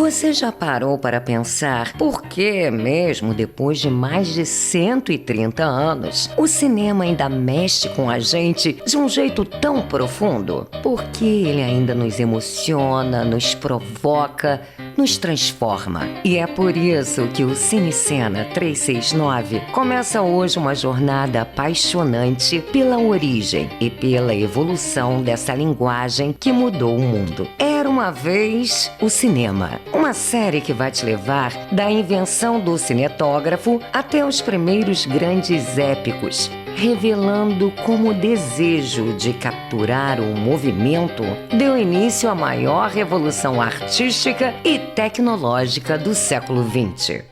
Você já parou para pensar por que, mesmo depois de mais de 130 anos, o cinema ainda mexe com a gente de um jeito tão profundo? Por que ele ainda nos emociona, nos provoca, nos transforma? E é por isso que o CineCena 369 começa hoje uma jornada apaixonante pela origem e pela evolução dessa linguagem que mudou o mundo. Era uma vez o cinema, uma série que vai te levar da invenção do cinetógrafo até os primeiros grandes épicos, revelando como o desejo de capturar o movimento deu início à maior revolução artística e tecnológica do século XX.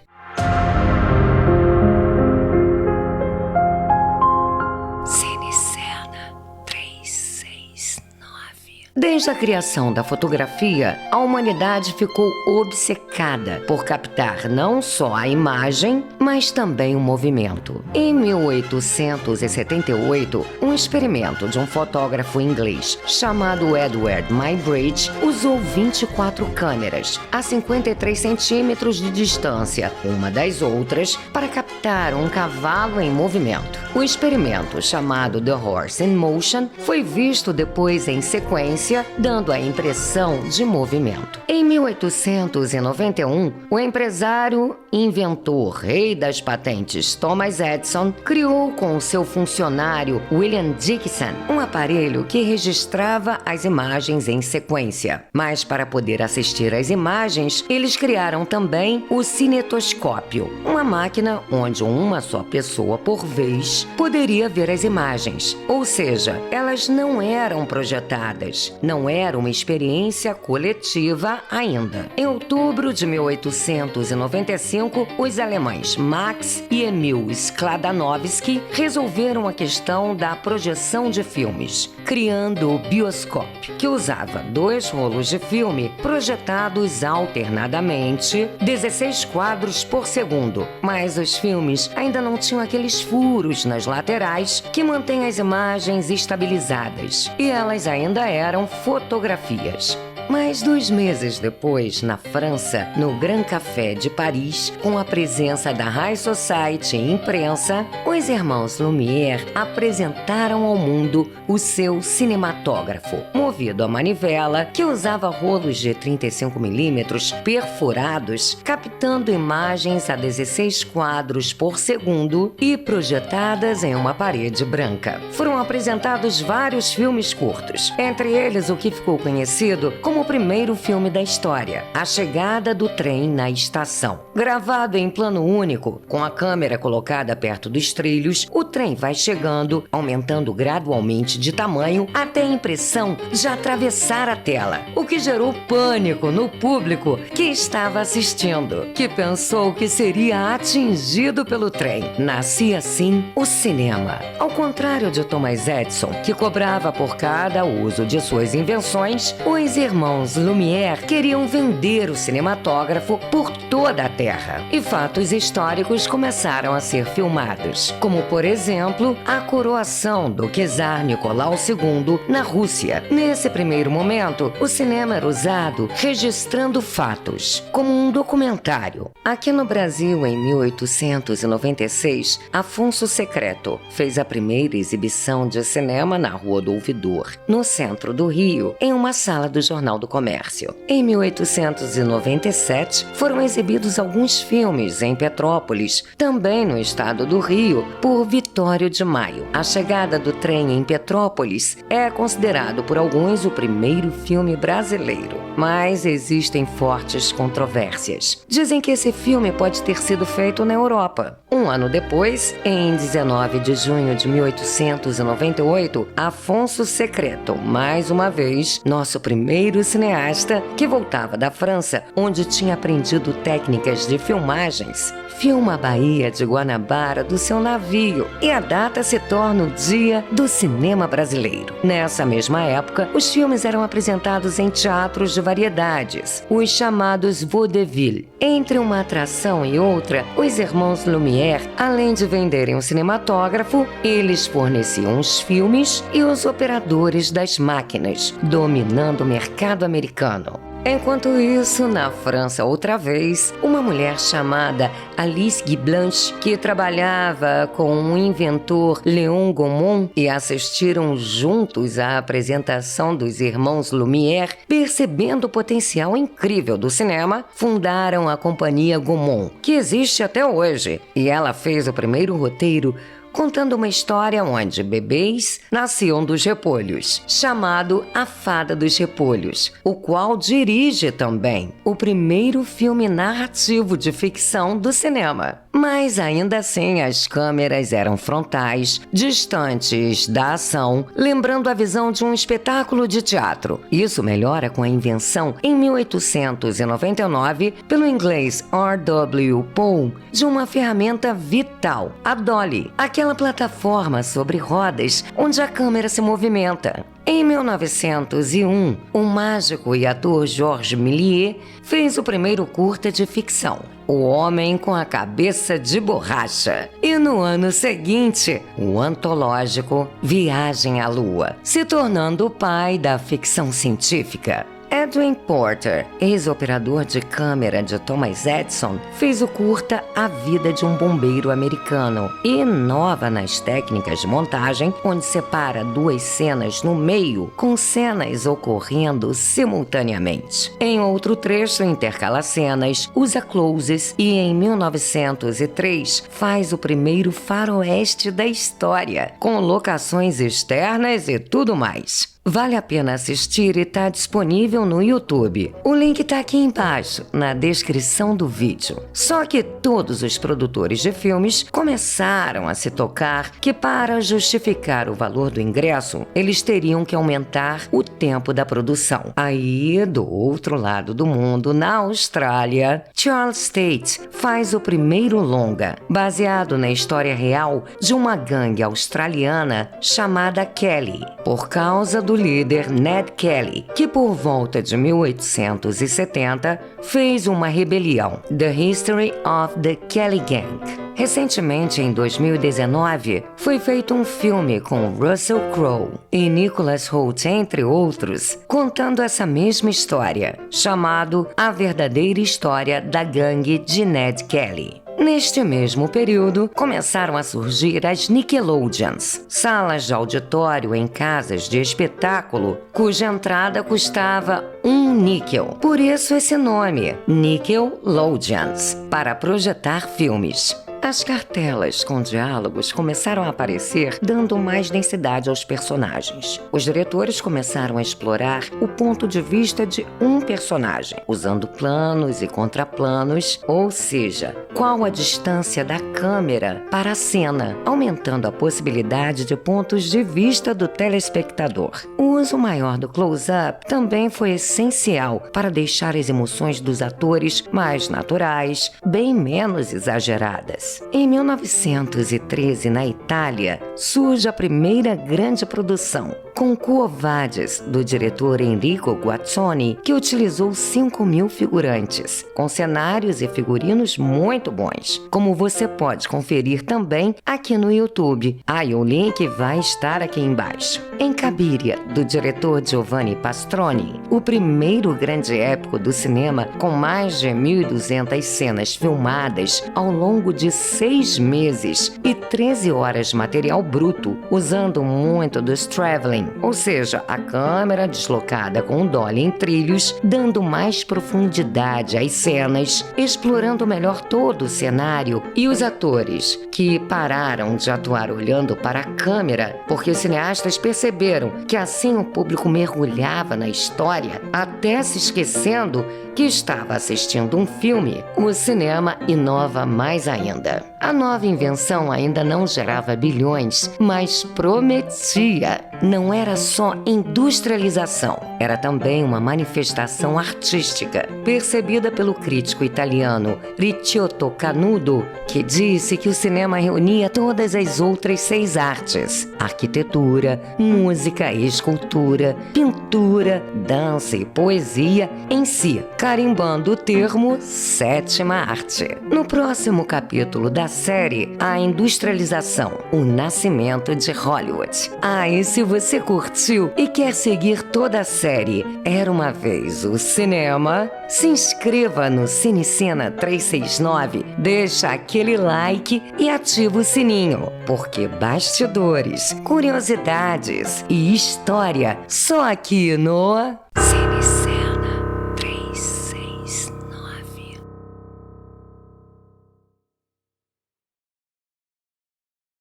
Desde a criação da fotografia, a humanidade ficou obcecada por captar não só a imagem, mas também o movimento. Em 1878, um experimento de um fotógrafo inglês chamado Edward Muybridge usou 24 câmeras a 53 centímetros de distância uma das outras para captar um cavalo em movimento. O experimento, chamado The Horse in Motion, foi visto depois em sequência, dando a impressão de movimento. Em 1891, o empresário, inventor, rei das patentes Thomas Edison, criou com seu funcionário William Dickson um aparelho que registrava as imagens em sequência. Mas para poder assistir às imagens, eles criaram também o cinetoscópio, uma máquina onde uma só pessoa por vez poderia ver as imagens. Ou seja, elas não eram projetadas, não era uma experiência coletiva ainda. Em outubro de 1895, os alemães Max e Emil Skladanowski resolveram a questão da projeção de filmes, criando o bioscope, que usava 2 rolos de filme projetados alternadamente, 16 quadros por segundo. Mas os filmes ainda não tinham aqueles furos nas laterais que mantêm as imagens estabilizadas, e elas ainda eram fotografias. Mas 2 meses depois, na França, no Grand Café de Paris, com a presença da High Society e imprensa, os irmãos Lumière apresentaram ao mundo o seu cinematógrafo, movido a manivela, que usava rolos de 35mm perfurados, captando imagens a 16 quadros por segundo e projetadas em uma parede branca. Foram apresentados vários filmes curtos, entre eles o que ficou conhecido como o primeiro filme da história, A Chegada do Trem na Estação. Gravado em plano único, com a câmera colocada perto dos trilhos, o trem vai chegando, aumentando gradualmente de tamanho até a impressão de atravessar a tela, o que gerou pânico no público que estava assistindo, que pensou que seria atingido pelo trem. Nascia assim o cinema. Ao contrário de Thomas Edison, que cobrava por cada uso de suas invenções, os irmãos Lumière queriam vender o cinematógrafo por toda a Terra. E fatos históricos começaram a ser filmados, como, por exemplo, a coroação do czar Nicolau II na Rússia. Nesse primeiro momento, o cinema era usado registrando fatos, como um documentário. Aqui no Brasil, em 1896, Afonso Secreto fez a primeira exibição de cinema na Rua do Ouvidor, no centro do Rio, em uma sala do Jornal do Comércio. Em 1897, foram exibidos alguns filmes em Petrópolis, também no estado do Rio, por Vitório de Maio. A Chegada do Trem em Petrópolis é considerado por alguns o primeiro filme brasileiro, mas existem fortes controvérsias. Dizem que esse filme pode ter sido feito na Europa. Um ano depois, em 19 de junho de 1898, Afonso Secreto, mais uma vez, nosso primeiro cineasta que voltava da França, onde tinha aprendido técnicas de filmagens, filma a Baía de Guanabara do seu navio, e a data se torna o Dia do Cinema Brasileiro. Nessa mesma época, os filmes eram apresentados em teatros de variedades, os chamados vaudeville. Entre uma atração e outra, os irmãos Lumière, além de venderem um cinematógrafo, eles forneciam os filmes e os operadores das máquinas, dominando o mercado americano. Enquanto isso, na França, outra vez, uma mulher chamada Alice Guy Blanche, que trabalhava com o inventor Léon Gaumont e assistiram juntos à apresentação dos irmãos Lumière, percebendo o potencial incrível do cinema, fundaram a Companhia Gaumont, que existe até hoje. E ela fez o primeiro roteiro contando uma história onde bebês nasciam dos repolhos, chamado A Fada dos Repolhos, o qual dirige também o primeiro filme narrativo de ficção do cinema. Mas ainda assim as câmeras eram frontais, distantes da ação, lembrando a visão de um espetáculo de teatro. Isso melhora com a invenção, em 1899, pelo inglês R.W. Pohl, de uma ferramenta vital, a Dolly, aquela plataforma sobre rodas onde a câmera se movimenta. Em 1901, o mágico e ator Georges Méliès fez o primeiro curta de ficção, O Homem com a Cabeça de Borracha. E no ano seguinte, o antológico Viagem à Lua, se tornando o pai da ficção científica. Edwin Porter, ex-operador de câmera de Thomas Edison, fez o curta A Vida de um Bombeiro Americano e inova nas técnicas de montagem, onde separa duas cenas no meio, com cenas ocorrendo simultaneamente. Em outro trecho, intercala cenas, usa closes e, em 1903, faz o primeiro faroeste da história, com locações externas e tudo mais. Vale a pena assistir e está disponível no YouTube. O link está aqui embaixo, na descrição do vídeo. Só que todos os produtores de filmes começaram a se tocar que, para justificar o valor do ingresso, eles teriam que aumentar o tempo da produção. Aí, do outro lado do mundo, na Austrália, Charles Tate faz o primeiro longa, baseado na história real de uma gangue australiana chamada Kelly, por causa do líder Ned Kelly, que por volta de 1870 fez uma rebelião, The History of the Kelly Gang. Recentemente, em 2019, foi feito um filme com Russell Crowe e Nicholas Hoult, entre outros, contando essa mesma história, chamado A Verdadeira História da Gangue de Ned Kelly. Neste mesmo período, começaram a surgir as Nickelodeons, salas de auditório em casas de espetáculo, cuja entrada custava $1. Por isso esse nome, Nickelodeons, para projetar filmes. As cartelas com diálogos começaram a aparecer, dando mais densidade aos personagens. Os diretores começaram a explorar o ponto de vista de um personagem, usando planos e contraplanos, ou seja, qual a distância da câmera para a cena, aumentando a possibilidade de pontos de vista do telespectador. O uso maior do close-up também foi essencial para deixar as emoções dos atores mais naturais, bem menos exageradas. Em 1913, na Itália, surge a primeira grande produção, com Quo Vadis, do diretor Enrico Guazzoni, que utilizou 5.000 figurantes, com cenários e figurinos muito bons, como você pode conferir também aqui no YouTube. E o link vai estar aqui embaixo. Em Cabiria, do diretor Giovanni Pastroni, o primeiro grande épico do cinema, com mais de 1.200 cenas filmadas ao longo de 6 meses e 13 horas de material bruto, usando muito dos traveling, ou seja, a câmera deslocada com o dolly em trilhos, dando mais profundidade às cenas, explorando melhor todo o cenário, e os atores, que pararam de atuar olhando para a câmera, porque os cineastas perceberam que assim o público mergulhava na história, até se esquecendo que estava assistindo um filme. O cinema inova mais ainda. A nova invenção ainda não gerava bilhões, mas prometia. Não era só industrialização, era também uma manifestação artística, percebida pelo crítico italiano Ricciotto Canudo, que disse que o cinema reunia todas as outras 6 artes: arquitetura, música, escultura, pintura, dança e poesia em si, carimbando o termo 7ª arte. No próximo capítulo da série, a industrialização, o nascimento de Hollywood. E se você curtiu e quer seguir toda a série Era Uma Vez o Cinema, se inscreva no Cinecena 369, deixa aquele like e ativa o sininho, porque bastidores, curiosidades e história só aqui no Cinecena.